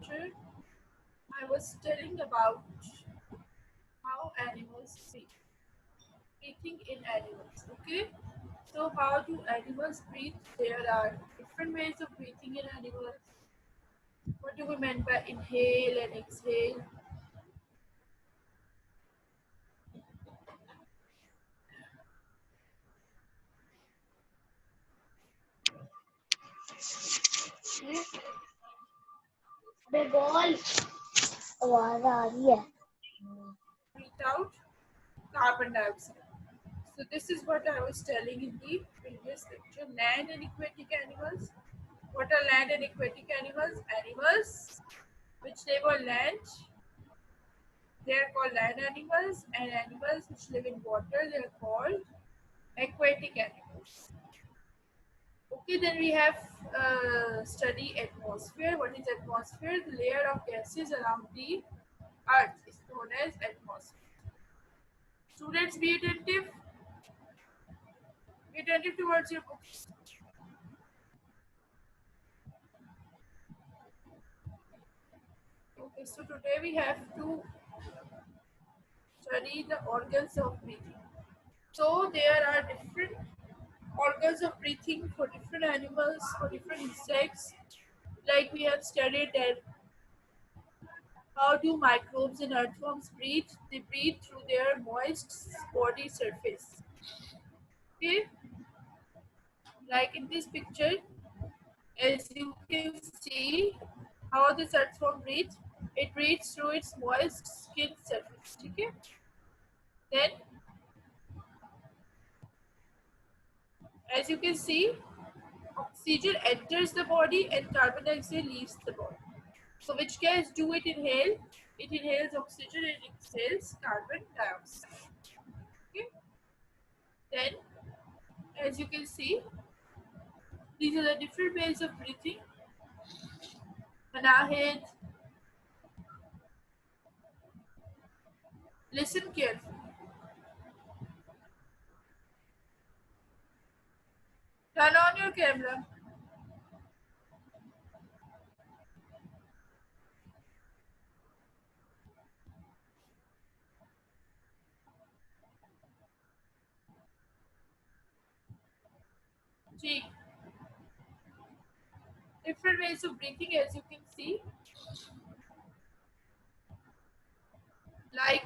lecture, I was telling about how animals breathe, breathing in animals. Okay, so how do animals breathe? There are different ways of breathing in animals. What do we mean by inhale and exhale? Ball आवाज आ रही है Breathe out carbon dioxide. So this is what I was telling in the previous lecture. Land and aquatic animals. What are land and aquatic animals? Animals which live on land, they are called land animals, and animals which live in water, they are called aquatic animals. Okay, then we have study atmosphere. What is atmosphere? The layer of gases around the earth is known as atmosphere. Students, be attentive towards your books. Okay, so today we have to study the organs of breathing. So there are different organs of breathing for different animals, for different insects. Like we have studied that how do microbes and earthworms breathe? They breathe through their moist body surface. Okay, like in this picture, as you can see how this earthworm breathes. It breathes through its moist skin surface. Okay, then as you can see, oxygen enters the body and carbon dioxide leaves the body. So which gas do it inhale? It inhales oxygen and exhales carbon dioxide. Okay. Then, as you can see, these are the different ways of breathing. Anahid, listen carefully. Turn on your camera. See, different ways of breathing, as you can see, like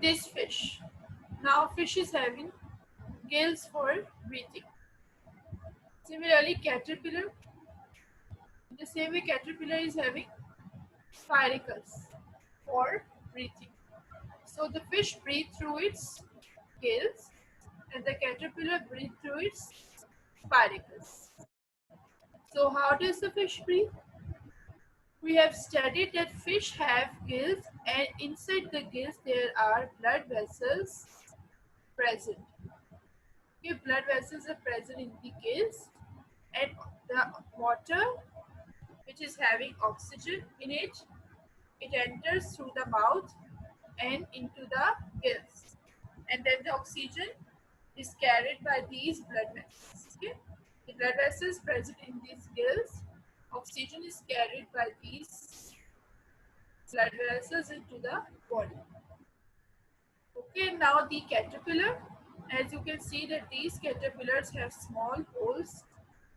this fish. Now, fish is having gills for breathing. Similarly, caterpillar. In the same way, caterpillar is having spiracles for breathing. So the fish breathes through its gills and the caterpillar breathes through its spiracles. So how does the fish breathe? We have studied that fish have gills and inside the gills there are blood vessels present. Okay, blood vessels are present in the gills and the water which is having oxygen in it, it enters through the mouth and into the gills. And then the oxygen is carried by these blood vessels. Okay? The blood vessels present in these gills, oxygen is carried by these blood vessels into the body. Okay, now the caterpillar, as you can see that these caterpillars have small holes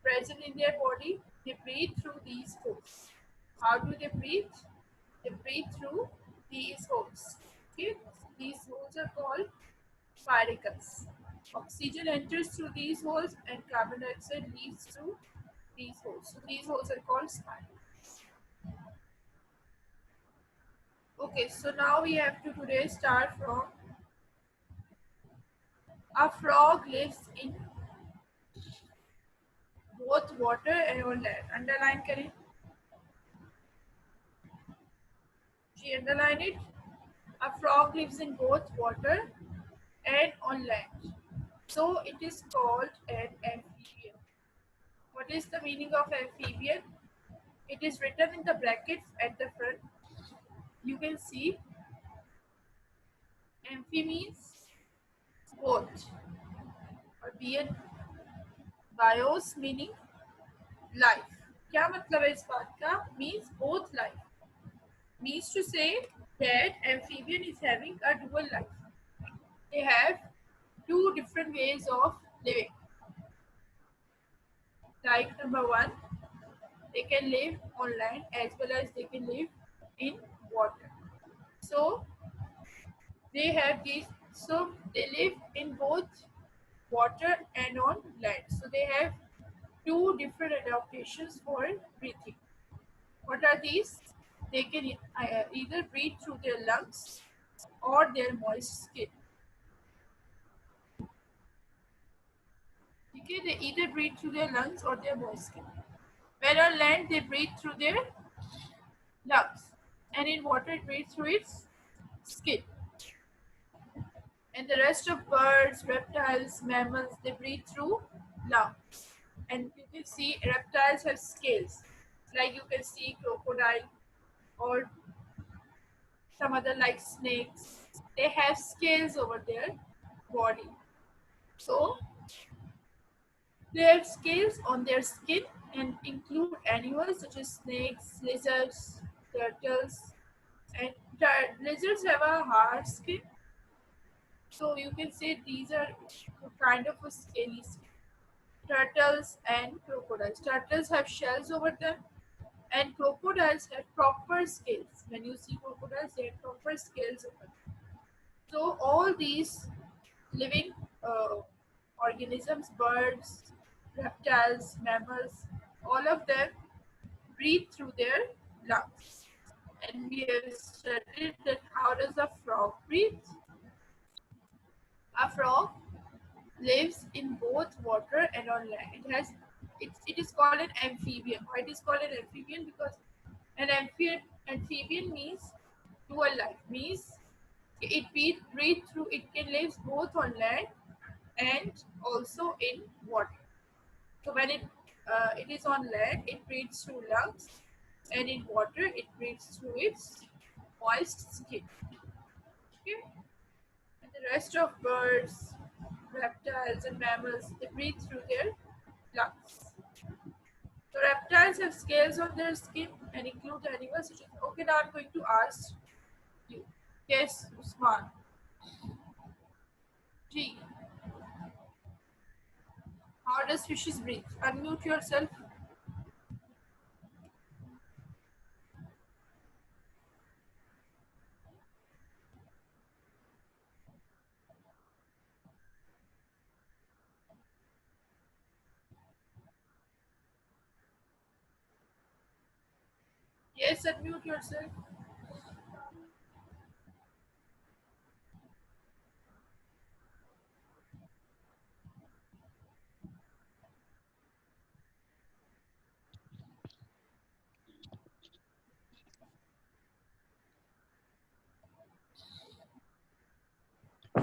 present in their body. They breathe through these holes. How do they breathe? They breathe through these holes. Okay, these holes are called spiracles. Oxygen enters through these holes and carbon dioxide leaves through these holes. So these holes are called spiracles. Okay, so now we have to today start from a frog lives in both water and on land. Underline करें. जी underline it. A frog lives in both water and on land. So it is called an amphibian. What is the meaning of amphibian? It is written in the brackets at the front. You can see amphi means both or bien, bios meaning life. क्या मतलब है इस बात का? Means both life, means to say that amphibian is having a dual life. They have two different ways of living. Like number one, they can live on land as well as they can live in water. So they have these. So they live in both water and on land. So they have two different adaptations for breathing. What are these? They can either breathe through their lungs or their moist skin. Okay, they either breathe through their lungs or their moist skin. When on land, they breathe through their lungs, and in water, it breathes through its skin. And the rest of birds, reptiles, mammals, they breathe through lungs. And you can see reptiles have scales, like you can see crocodile or some other like snakes. They have scales over their body. So they have scales on their skin and include animals such as snakes, lizards, turtles, and lizards have a hard skin. So you can say these are kind of a scaly skin. Turtles and crocodiles. Turtles have shells over them, and crocodiles have proper scales. When you see crocodiles, they have proper scales over them. So all these living organisms, birds, reptiles, mammals, all of them breathe through their lungs. And we have studied that how does a frog breathe? A frog lives in both water and on land. It is called an amphibian. Why it is called an amphibian? Because an amphibian means dual life. Means breathe through. It can live both on land and also in water. So when it is on land, it breathes through lungs, and in water, it breathes through its moist skin. Okay, and the rest of birds, reptiles, and mammals they breathe through their lungs. So reptiles have scales on their skin and include animals such as. Okay, now I'm going to ask you. Yes, Usman. G. How does fishes breathe? Unmute yourself. Yes, unmute yourself.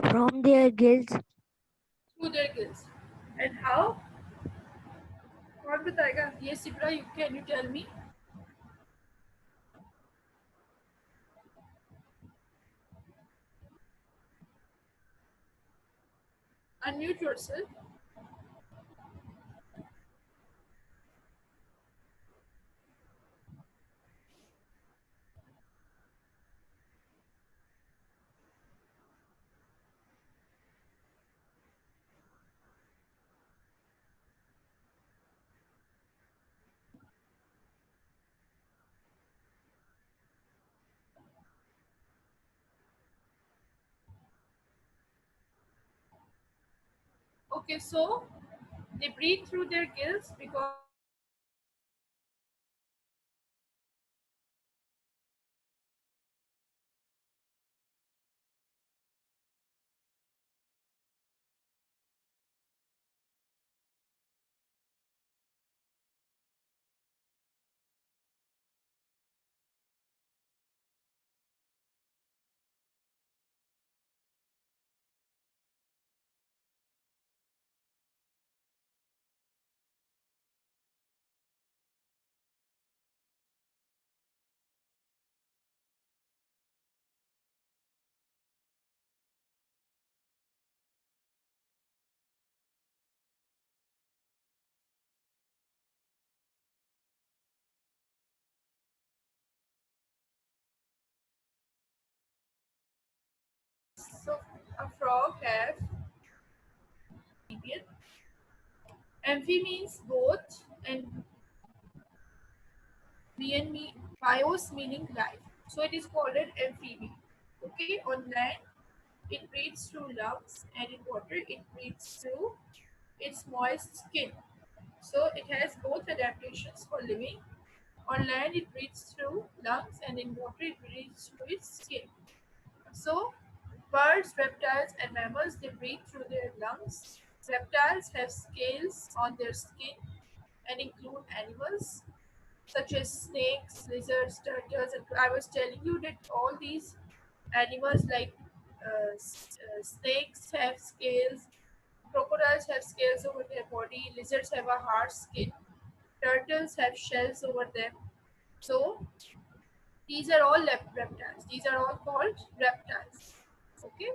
From their gills. Through their gills. And how? कौन बताएगा? Yes, Ibra, can you tell me? Unmute yourself. Okay, so they breathe through their gills because a frog have amphibian. Amphi means both, and bios meaning life. So it is called an amphibian. Okay, on land it breathes through lungs, and in water it breathes through its moist skin. So it has both adaptations for living. On land it breathes through lungs, and in water it breathes through its skin. So birds, reptiles, and mammals they breathe through their lungs. Reptiles have scales on their skin and include animals such as snakes, lizards, turtles, and I was telling you that all these animals like snakes have scales, crocodiles have scales over their body, lizards have a hard skin, turtles have shells over them. So these are all reptiles. These are all called reptiles. Okay.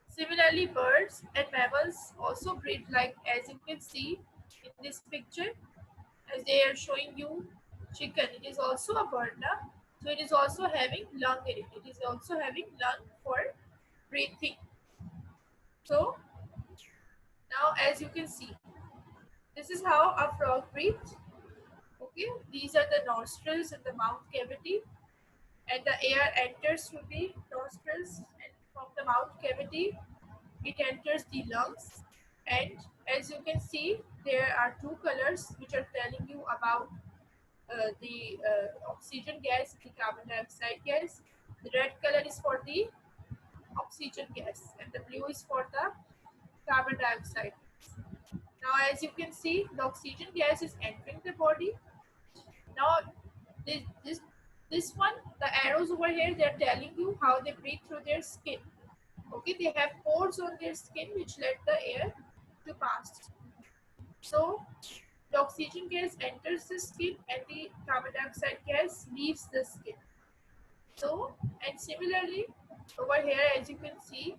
Similarly, birds and mammals also breathe, like as you can see in this picture, as they are showing you chicken. It is also a bird now. So it is also having lung in it. It is also having lung for breathing. So now as you can see, this is how a frog breathes. Okay, these are the nostrils and the mouth cavity, and the air enters through the nostrils, and from the mouth cavity it enters the lungs. And as you can see, there are two colors which are telling you about the oxygen gas and the carbon dioxide gas. The red color is for the oxygen gas, and the blue is for the carbon dioxide. Now, as you can see, the oxygen gas is entering the body. Now, this this this one, the arrows over here, they are telling you how they breathe through their skin. Okay, they have pores on their skin which let the air to pass. So the oxygen gas enters the skin and the carbon dioxide gas leaves the skin. So, and similarly over here, as you can see,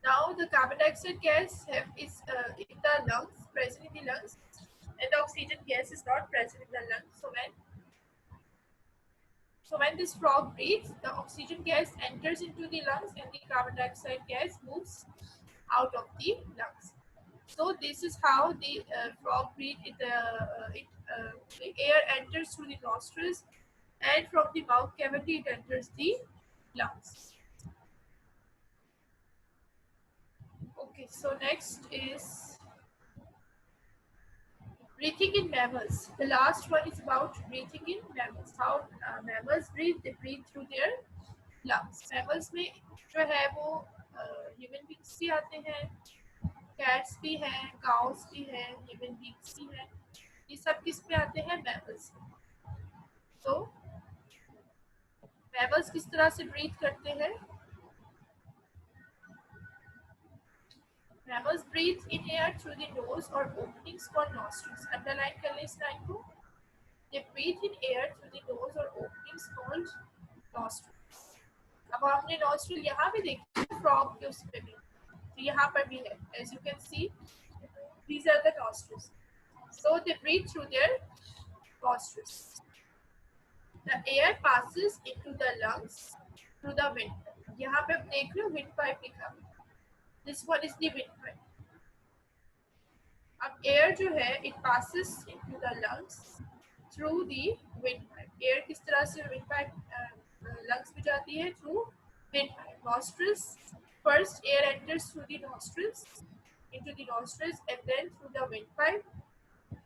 now the carbon dioxide gas is in the lungs, present in the lungs, and the oxygen gas is not present in the lungs. So when this frog breathes, the oxygen gas enters into the lungs and the carbon dioxide gas moves out of the lungs. So this is how the frog breathes. The air enters through the nostrils, and from the mouth cavity it enters the lungs. Okay, so next is breathing in mammals. The last one is about breathing in mammals. How mammals breathe? They breathe through their lungs. Mammals में जो है वो human beings भी आते हैं, cats भी हैं, cows भी हैं, ह्यूमन बींग्स भी हैं. ये सब किस पे आते हैं? मैमल्स. तो मैमल्स किस तरह से ब्रीथ करते हैं? Mammals breathe in air through the nose or openings called nostrils. Underline कर लें इस लाइन को. They breathe in air through the nose or openings called nostrils. अब हमने nostril यहाँ भी देखी frog के उस पे भी, तो यहाँ पर भी है. As you can see, these are the nostrils. So they breathe through their nostrils. The air passes into the lungs through the windpipe. यहाँ पे आप देख रहे हो windpipe लिखा है. This one is the windpipe. अब air जो है it passes into the lungs through the windpipe. Air किस तरह से windpipe lungs में जाती है? Through windpipe. Nostrils. First air enters through the nostrils into the nostrils and then through the windpipe.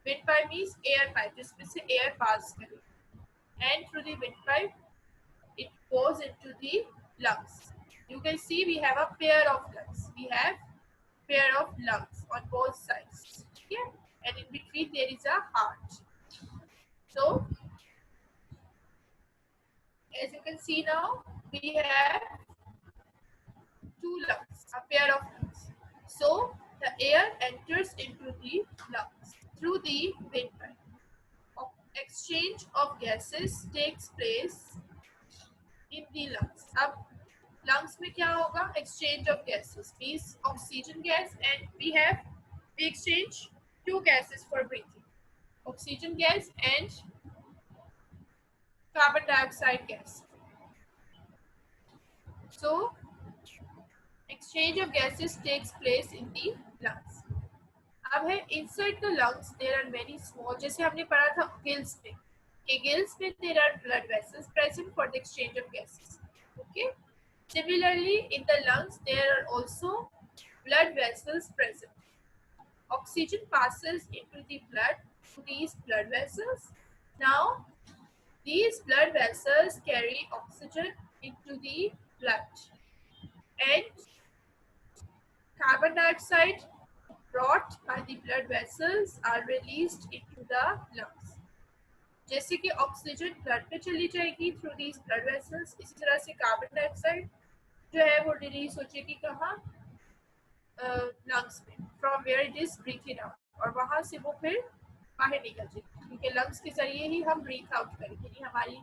Windpipe means air pipe, जिसमें से air pass करे. And through the windpipe it goes into the lungs. You can see we have a pair of lungs. We have pair of lungs on both sides. Okay? And in between there is a heart. So as you can see now, we have two lungs, a pair of lungs. So the air enters into the lungs through the windpipe. Exchange of gases takes place in the lungs. अब lungs में क्या होगा? Exchange of gases means oxygen gas, and we exchange two gases for breathing, oxygen gas and carbon dioxide gas. So exchange of gases takes place in the lungs. अब है inside the lungs there are many small, जैसे हमने पढ़ा था gills में कि gills में there are blood vessels present for the exchange of gases. Okay. Similarly, in the lungs there are also blood vessels present. Oxygen passes into the blood through these blood vessels. Now, these blood vessels carry oxygen into the blood, and carbon dioxide brought by the blood vessels are released into the lungs. जैसे कि oxygen blood में चली जाएगी through these blood vessels, इसी तरह से carbon dioxide जो है वो रिलीज हो जाएगी कहाँ, लंग्स में, from where it is breathing out, और वहां से वो फिर बाहर निकल जाएगी, क्योंकि लंग्स के जरिए ही हम ब्रीथ आउट करेंगे, यानी हमारी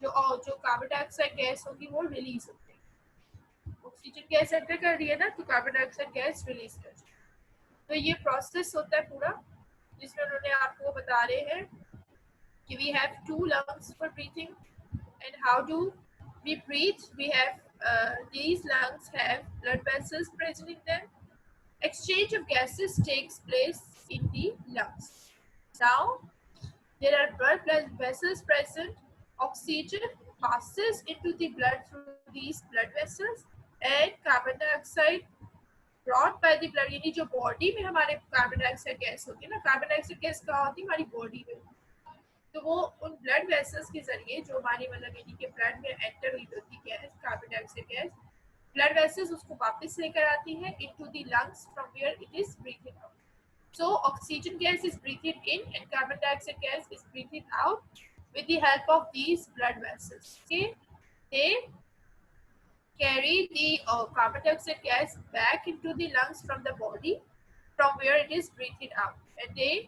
जो कार्बन डाइऑक्साइड गैस होगी वो रिलीज होगी। ऑक्सीजन गैस एंटर कर रही है ना, तो कार्बन डाइऑक्साइड गैस रिलीज कर जाएगी। तो ये प्रोसेस होता है पूरा, जिसमें उन्होंने आपको बता रहे हैं कि we have two lungs for breathing, and how do we breathe? We have these lungs have blood vessels present in them. Exchange of gases takes place in the lungs. Now there are blood vessels present. Oxygen passes into the blood through these blood vessels, and carbon dioxide brought by the blood, यानी जो body में हमारे carbon dioxide gas होती है ना, carbon dioxide gas कहाँ होती है, हमारी बॉडी में, तो वो उन ब्लड वेसल्स के जरिए जो हमारी मतलब यानी कि ब्लड में एंटर हुई होती gas, carbon dioxide gas, blood vessels उसको वापस लेकर आती है into the lungs from where it is breathing out. So oxygen gas is breathed in and carbon dioxide gas is breathed out with the help of these blood vessels. Okay, they carry the carbon dioxide gas back into the lungs from the body from where it is breathed out, and they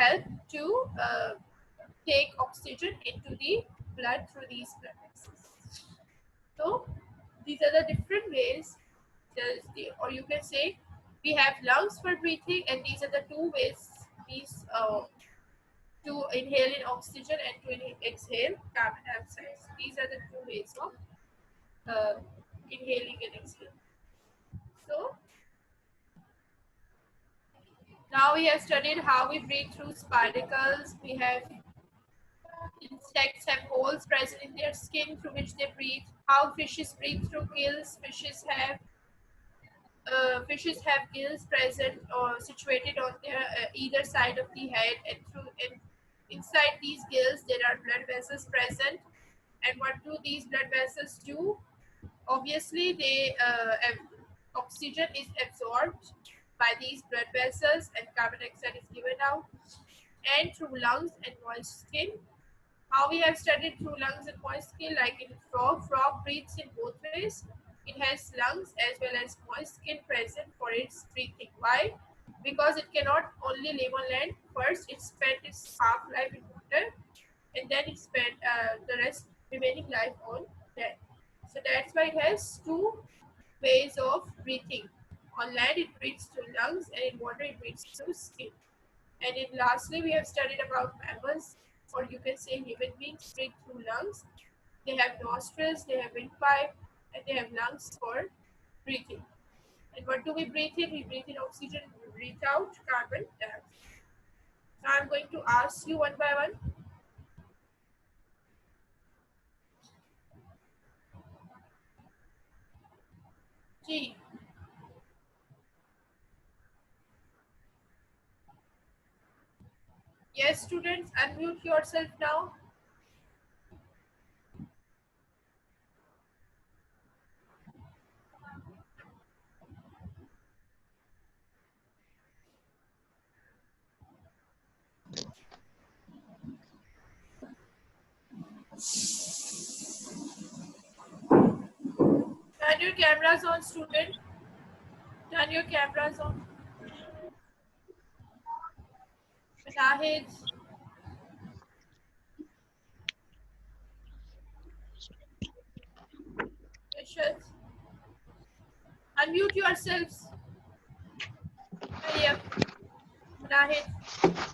help to take oxygen into the blood through these blood vessels. So these are the different ways. Or you can say we have lungs for breathing, and these are the two ways, these to inhale in oxygen and to exhale carbon dioxide. These are the two ways of inhaling and exhaling. So now we have studied how we breathe through spiracles. We have insects have holes present in their skin through which they breathe. How fishes breathe through gills. Fishes have gills present or situated on their either side of the head, and inside these gills there are blood vessels present. And what do these blood vessels do? Obviously, oxygen is absorbed by these blood vessels and carbon dioxide is given out, and through lungs and moist skin. How we have studied through lungs and moist skin, like in frog breathes in both ways. It has lungs as well as moist skin present for its breathing. Why? Because it cannot only live on land. First, it spent its half life in water, and then it spent the rest remaining life on land. So that's why it has two ways of breathing. On land, it breathes through lungs, and in water, it breathes through skin. And then lastly, we have studied about mammals, or you can say human beings, breathe through lungs. They have nostrils, they have windpipe, and they have lungs for breathing. And what do we breathe in? We breathe in oxygen, we breathe out carbon dioxide. Now I'm going to ask you one by one. G. Yes, students, unmute yourself now. Turn your cameras on, student. Turn your cameras on. Shahid. Rishad. Unmute yourselves. Hurry up. Nahid.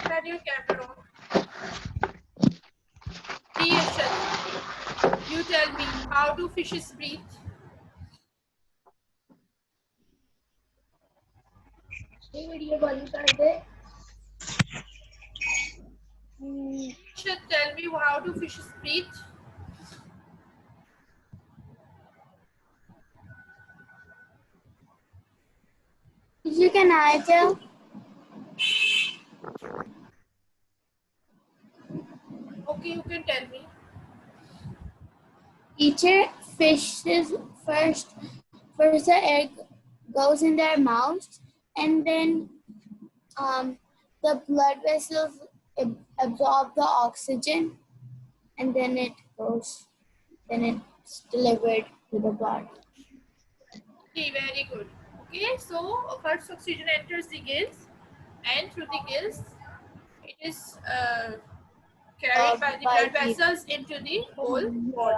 Turn your camera on. Rishad. You tell me, how do fishes breathe? Should tell me how do fishes breathe? You can I tell? Okay, you can tell me. Teacher, fishes first the egg goes in their mouths, and then the blood vessels absorb the oxygen, and then it's delivered to the body. Okay, very good. Okay, so first oxygen enters the gills, and through the gills, it is carried by the blood vessels into the whole body.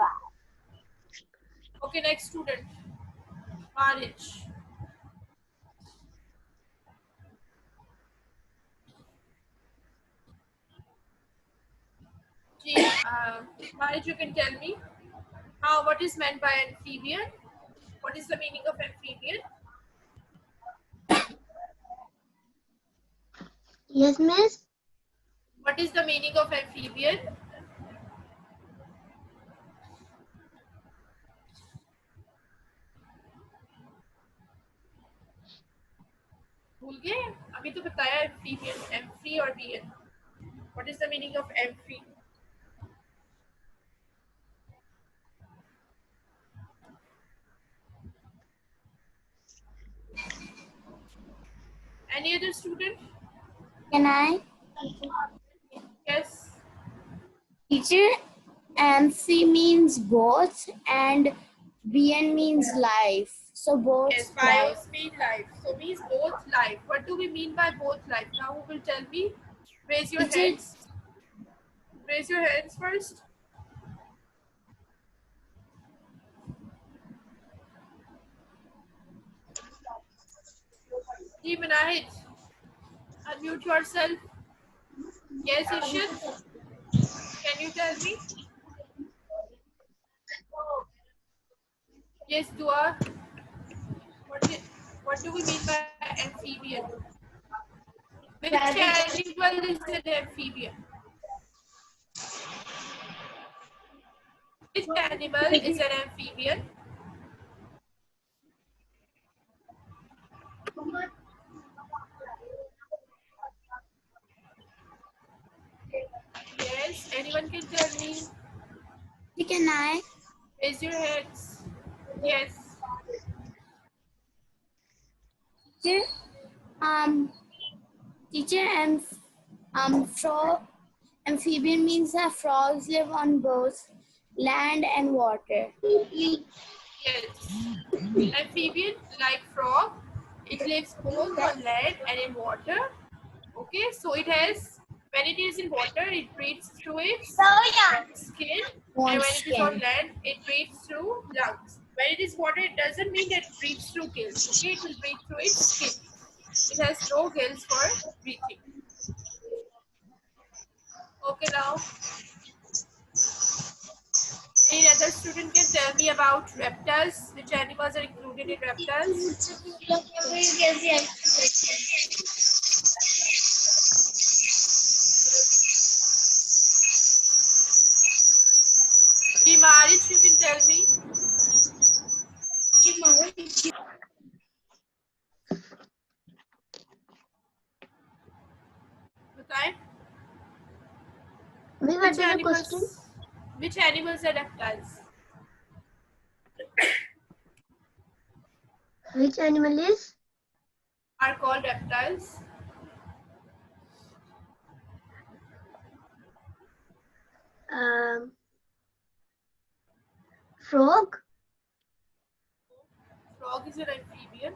Okay, next student, Marriage. Marriage, you can tell me what is meant by amphibian? What is the meaning of amphibian? Yes, miss. What is the meaning of amphibian? भूल गए अभी तो बताया amphibian, amphi और bien. What is the meaning of amphi? Any other student? Can I? Yes. Teacher, amphi means both, and bien means life. So both. Yes, bios mean life. So means both life. What do we mean by both life? Now who will tell me? Raise your hands. Raise your hands first. Ji Manahid, unmute yourself. Yes, Ishit. Can you tell me? Yes, Dua. What do we mean by amphibian? Which animal is an amphibian? Which animal is an amphibian? Yes, anyone can tell me. Can I? Raise your hands. Yes. Teacher, teacher, frog, amphibian means that frogs live on both land and water. Yes. Amphibian, like frog, it lives both on land and in water. Okay, so it has, when it is in water, it breathes through its skin, and when it is on land, it breathes through lungs. When it is water, it doesn't mean that it breathes through gills. Okay, it will breathe through its skin. It has no gills for breathing. Okay, now any other student can tell me about reptiles. Which animals are included in reptiles? Marriage, you can tell me. Okay. Which animals are reptiles? Which animal is? Are called reptiles? Frog. Frog is an amphibian.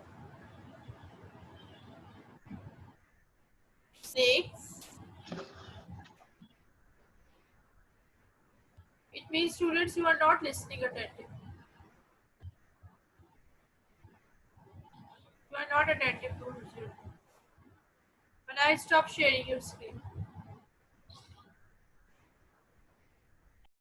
Snakes. It means students, you are not listening attentively. You are not attentive to it. When I stop sharing your screen.